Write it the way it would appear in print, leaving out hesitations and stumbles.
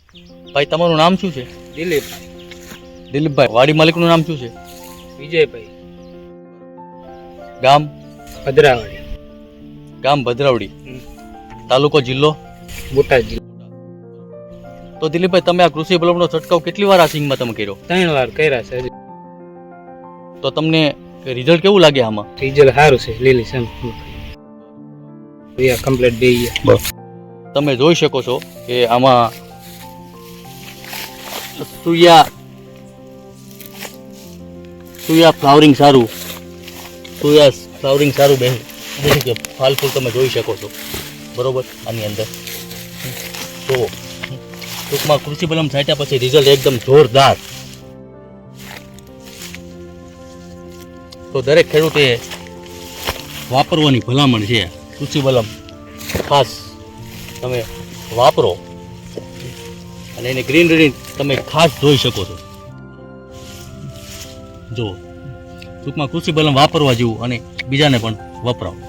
ભાઈ તમારું નામ શું છે? દિલીપભાઈ. દિલીપભાઈ. વાડી માલિકનું નામ શું છે? વિજયભાઈ. ગામ? ભદ્રાવાડી. ગામ ભદ્રાવડી. તાલુકો જિલ્લો? બોટાદ જિલ્લો. તો દિલીપભાઈ તમે આ કૃષિ બલવનો છંટકાવ કેટલી વાર આ સિંગમાં તમે કર્યો? 3 વાર કર્યા છે. હજી તો તમને રિઝલ્ટ કેવું લાગે આમાં? રિઝલ્ટ સારું છે. લીલી સમ કમ્પ્લીટ બે ગયા. તમે જોઈ શકો છો કે આમાં સુયા ફ્લાવરિંગ સારું બેન કે ફાલ ફૂલ તમે જોઈ શકો છો બરોબર. આની અંદર તો ટૂંકમાં કૃષિ બલમ છાંટ્યા પછી રિઝલ્ટ એકદમ જોરદાર. તો દરેક ખેડૂતે વાપરવાની ભલામણ છે. કૃષિ બલમ ખાસ તમે વાપરો અને એની ગ્રીનરી તમે ખાસ જોઈ શકો છો. જો ટૂંકમાં કૃષિ બલમ વાપરવા જેવું અને બીજાને પણ વપરાવો.